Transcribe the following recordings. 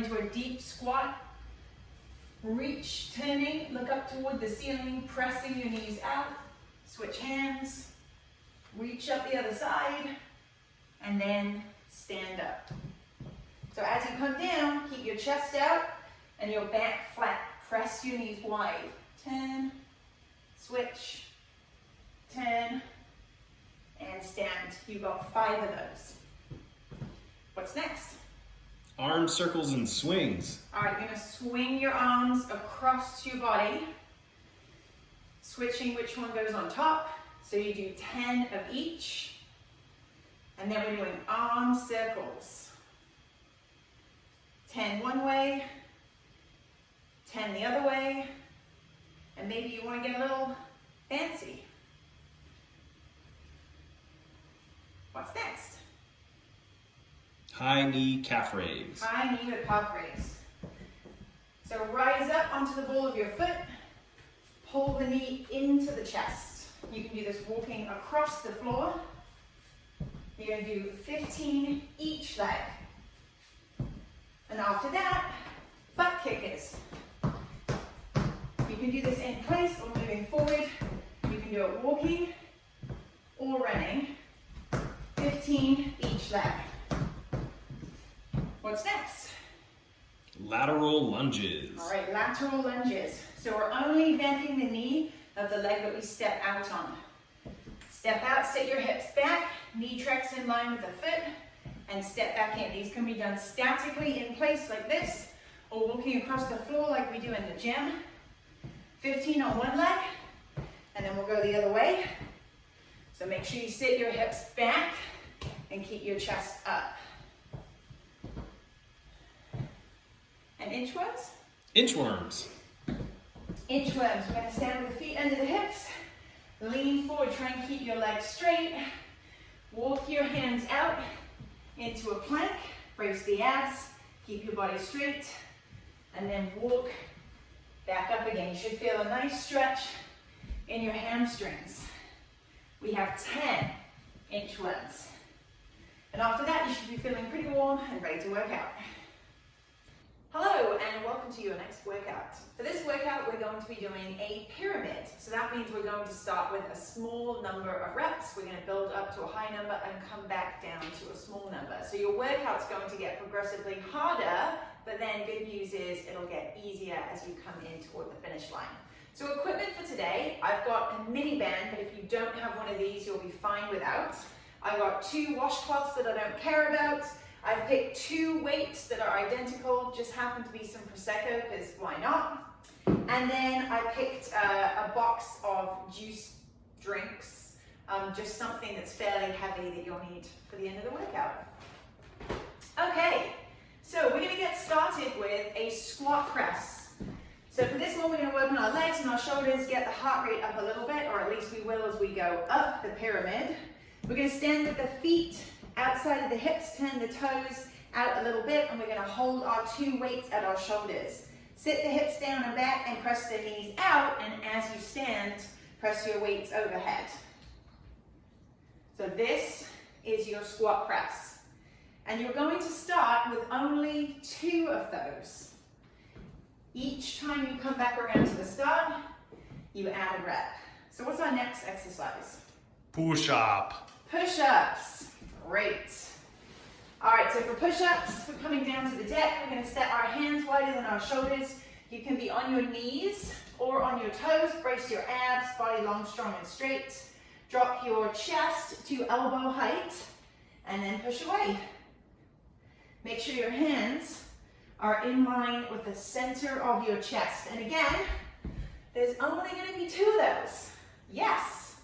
into a deep squat. Reach, turning, look up toward the ceiling, pressing your knees out. Switch hands, reach up the other side, and then stand up. So as you come down, keep your chest out and your back flat. Press your knees wide. Turn, switch, turn, and stand. You've got 5 of those. What's next? Arm circles and swings. All right, you're gonna swing your arms across your body, switching which one goes on top. So you do 10 of each. And then we're doing arm circles. 10 one way, 10 the other way, and maybe you want to get a little fancy. What's next? High knee calf raise. High knee to calf raise. So rise up onto the ball of your foot, pull the knee into the chest. You can do this walking across the floor. You're going to do 15 each leg. And after that, butt kickers. You can do this in place or moving forward. You can do it walking or running. 15 each leg. What's next? Lateral lunges. All right, lateral lunges. So we're only bending the knee of the leg that we step out on. Step out, sit your hips back, knee tracks in line with the foot, and step back in. These can be done statically in place like this, or walking across the floor like we do in the gym. 15 on one leg, and then we'll go the other way. So make sure you sit your hips back and keep your chest up. And inchworms? Inchworms. Inchworms. We're going to stand with the feet under the hips. Lean forward, try and keep your legs straight. Walk your hands out into a plank. Brace the abs. Keep your body straight. And then walk back up again. You should feel a nice stretch in your hamstrings. We have 10 inchworms. And after that, you should be feeling pretty warm and ready to work out. Hello and welcome to your next workout. For this workout, we're going to be doing a pyramid. So that means we're going to start with a small number of reps. We're going to build up to a high number and come back down to a small number. So your workout's going to get progressively harder, but then good news is it'll get easier as you come in toward the finish line. So equipment for today, I've got a mini band, but if you don't have one of these, you'll be fine without. I've got 2 washcloths that I don't care about. I've picked 2 weights that are identical, just happen to be some Prosecco, because why not? And then I picked a box of juice drinks, just something that's fairly heavy that you'll need for the end of the workout. Okay, so we're gonna get started with a squat press. So for this one, we're gonna work on our legs and our shoulders, get the heart rate up a little bit, or at least we will as we go up the pyramid. We're gonna stand with the feet outside of the hips, turn the toes out a little bit, and we're going to hold our 2 weights at our shoulders. Sit the hips down and back and press the knees out, and as you stand, press your weights overhead. So this is your squat press. And you're going to start with only 2 of those. Each time you come back around to the start, you add a rep. So what's our next exercise? Push-up. Push-ups. Great. All right, so for push-ups, we're coming down to the deck. We're going to set our hands wider than our shoulders. You can be on your knees or on your toes. Brace your abs, body long, strong, and straight. Drop your chest to elbow height, and then push away. Make sure your hands are in line with the center of your chest. And again, there's only going to be 2 of those. Yes.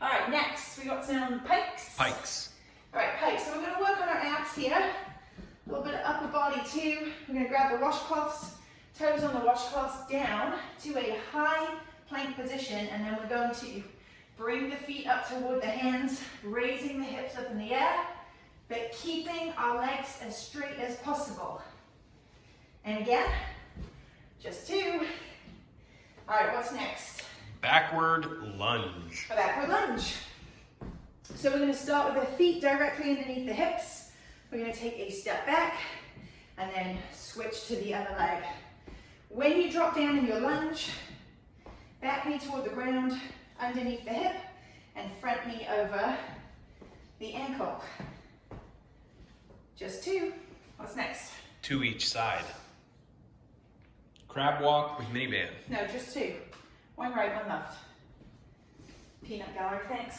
All right, next, we got some pikes. Pikes. All right, pikes. So we're going to work on our abs here. A little bit of upper body too. We're going to grab the washcloths, toes on the washcloths down to a high plank position, and then we're going to bring the feet up toward the hands, raising the hips up in the air, but keeping our legs as straight as possible. And again, just 2. All right, what's next? Backward lunge. A backward lunge. So we're going to start with the feet directly underneath the hips. We're going to take a step back, and then switch to the other leg. When you drop down in your lunge, back knee toward the ground, underneath the hip, and front knee over the ankle. Just 2. What's next? 2 each side. Crab walk with minivan. No, just 2. 1 right, 1 left. Peanut gallery, thanks.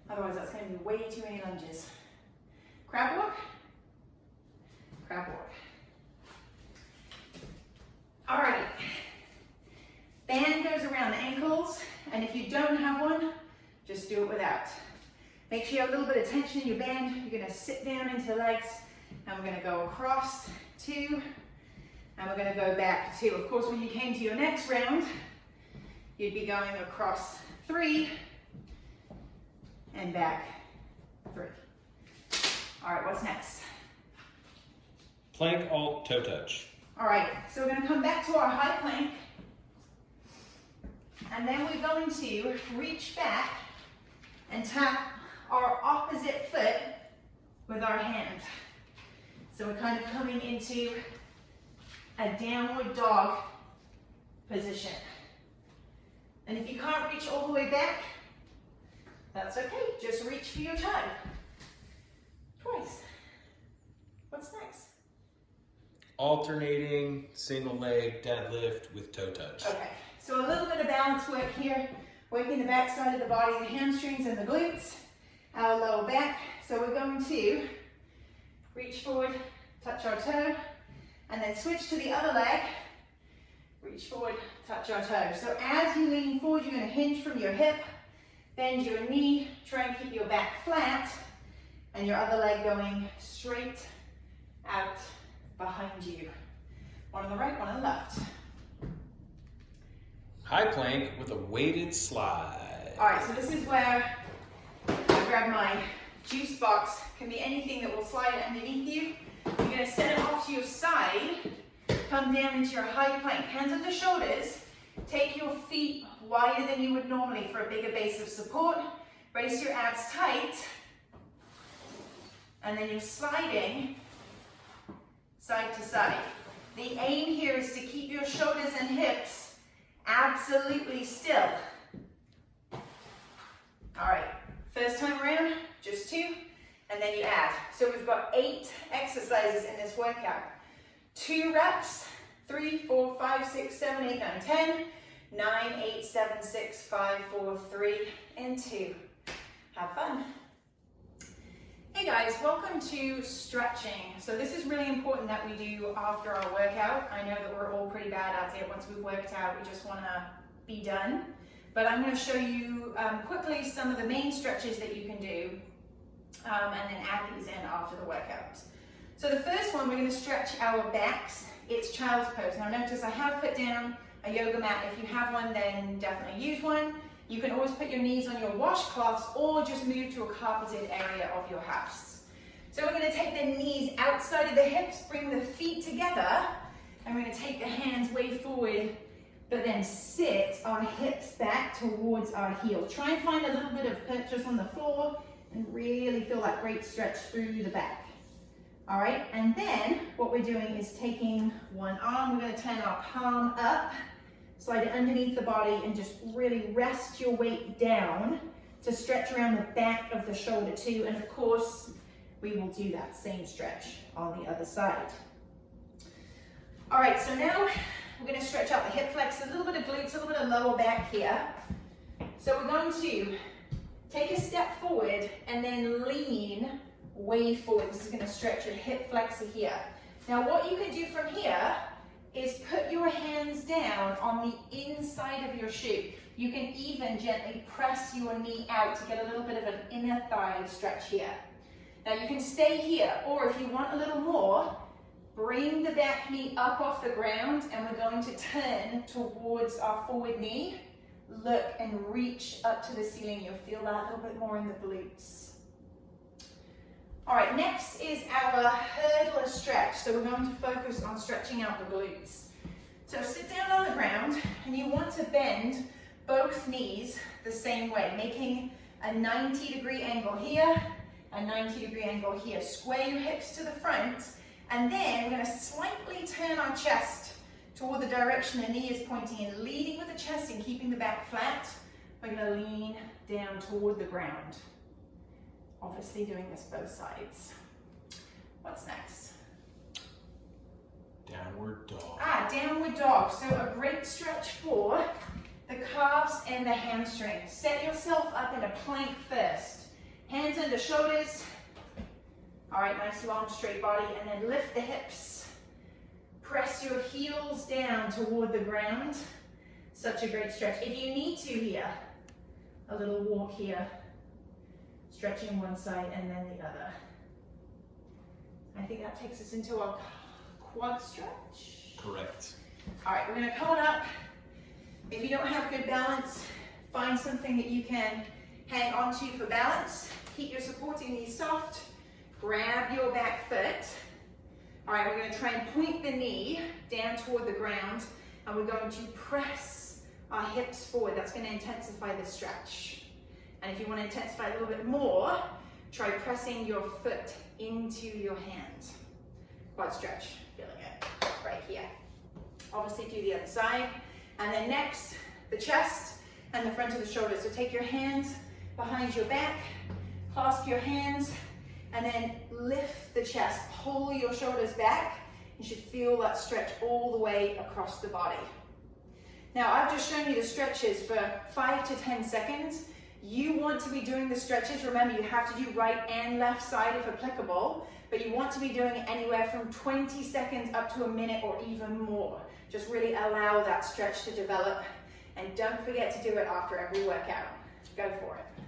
Otherwise that's going to be way too many lunges. Crab walk. Crab walk. All right. Band goes around the ankles, and if you don't have one, just do it without. Make sure you have a little bit of tension in your band. You're going to sit down into the legs, and we're going to go across 2, and we're going to go back 2. Of course, when you came to your next round, you'd be going across 3 and back 3. All right, what's next? Plank, alt, toe touch. All right, so we're going to come back to our high plank, and then we're going to reach back and tap our opposite foot with our hand. So we're kind of coming into a downward dog position. And if you can't reach all the way back, that's okay. Just reach for your toe. Twice. What's next? Alternating single leg deadlift with toe touch. Okay, so a little bit of balance work here, working the back side of the body, the hamstrings and the glutes, our lower back. So we're going to reach forward, touch our toe, and then switch to the other leg. Reach forward, touch our toe. So as you lean forward, you're going to hinge from your hip, bend your knee, try and keep your back flat, and your other leg going straight out behind you. One on the right, one on the left. High plank with a weighted slide. All right, so this is where I grab my juice box. Can be anything that will slide underneath you. You're going to set it off to your side. Come down into your high plank. Hands on the shoulders. Take your feet wider than you would normally for a bigger base of support. Brace your abs tight. And then you're sliding side to side. The aim here is to keep your shoulders and hips absolutely still. All right, first time around, just 2, and then you add. So we've got 8 exercises in this workout. 2 reps, 3, 4, 5, 6, 7, 8, 9, 10, 9, 8, 7, 6, 5, 4, 3, and 2. Have fun. Hey guys, welcome to stretching. So this is really important that we do after our workout. I know that we're all pretty bad at it. Once we've worked out, we just want to be done. But I'm going to show you quickly some of the main stretches that you can do and then add these in after the workout. So the first one, we're going to stretch our backs. It's child's pose. Now notice I have put down a yoga mat. If you have one, then definitely use one. You can always put your knees on your washcloths or just move to a carpeted area of your house. So we're going to take the knees outside of the hips, bring the feet together, and we're going to take the hands way forward, but then sit our hips back towards our heels. Try and find a little bit of purchase on the floor and really feel that great stretch through the back. All right, and then what we're doing is taking one arm, we're going to turn our palm up, slide it underneath the body, and just really rest your weight down to stretch around the back of the shoulder too. And of course, we will do that same stretch on the other side. All right, so now we're going to stretch out the hip flex, a little bit of glutes, a little bit of lower back here. So we're going to take a step forward and then lean way forward. This is going to stretch your hip flexor here. Now what you can do from here is put your hands down on the inside of your shoe. You can even gently press your knee out to get a little bit of an inner thigh stretch here. Now you can stay here, or if you want a little more, bring the back knee up off the ground, and we're going to turn towards our forward knee. Look and reach up to the ceiling. You'll feel that a little bit more in the glutes. All right, next is our hurdler stretch. So we're going to focus on stretching out the glutes. So sit down on the ground, and you want to bend both knees the same way, making a 90-degree angle here, a 90-degree angle here. Square your hips to the front, And then we're going to slightly turn our chest toward the direction the knee is pointing in, leading with the chest and keeping the back flat. We're going to lean down toward the ground. Obviously doing this both sides. What's next? Downward dog. Downward dog. So a great stretch for the calves and the hamstrings. Set yourself up in a plank first. Hands under shoulders. All right, nice long straight body, and then lift the hips. Press your heels down toward the ground. Such a great stretch. If you need to here, a little walk here. Stretching one side and then the other. I think that takes us into our quad stretch. Correct. All right, we're gonna come on up. If you don't have good balance, find something that you can hang onto for balance. Keep your supporting knees soft. Grab your back foot. All right, we're gonna try and point the knee down toward the ground, and we're going to press our hips forward. That's gonna intensify the stretch. And if you want to intensify a little bit more, try pressing your foot into your hand. Quad stretch, feeling it right here. Obviously do the other side. And then next, the chest and the front of the shoulders. So take your hands behind your back, clasp your hands, and then lift the chest. Pull your shoulders back. You should feel that stretch all the way across the body. Now, I've just shown you the stretches for 5 to 10 seconds. You want to be doing the stretches. Remember, you have to do right and left side if applicable, but you want to be doing it anywhere from 20 seconds up to a minute or even more. Just really allow that stretch to develop, and don't forget to do it after every workout. Go for it.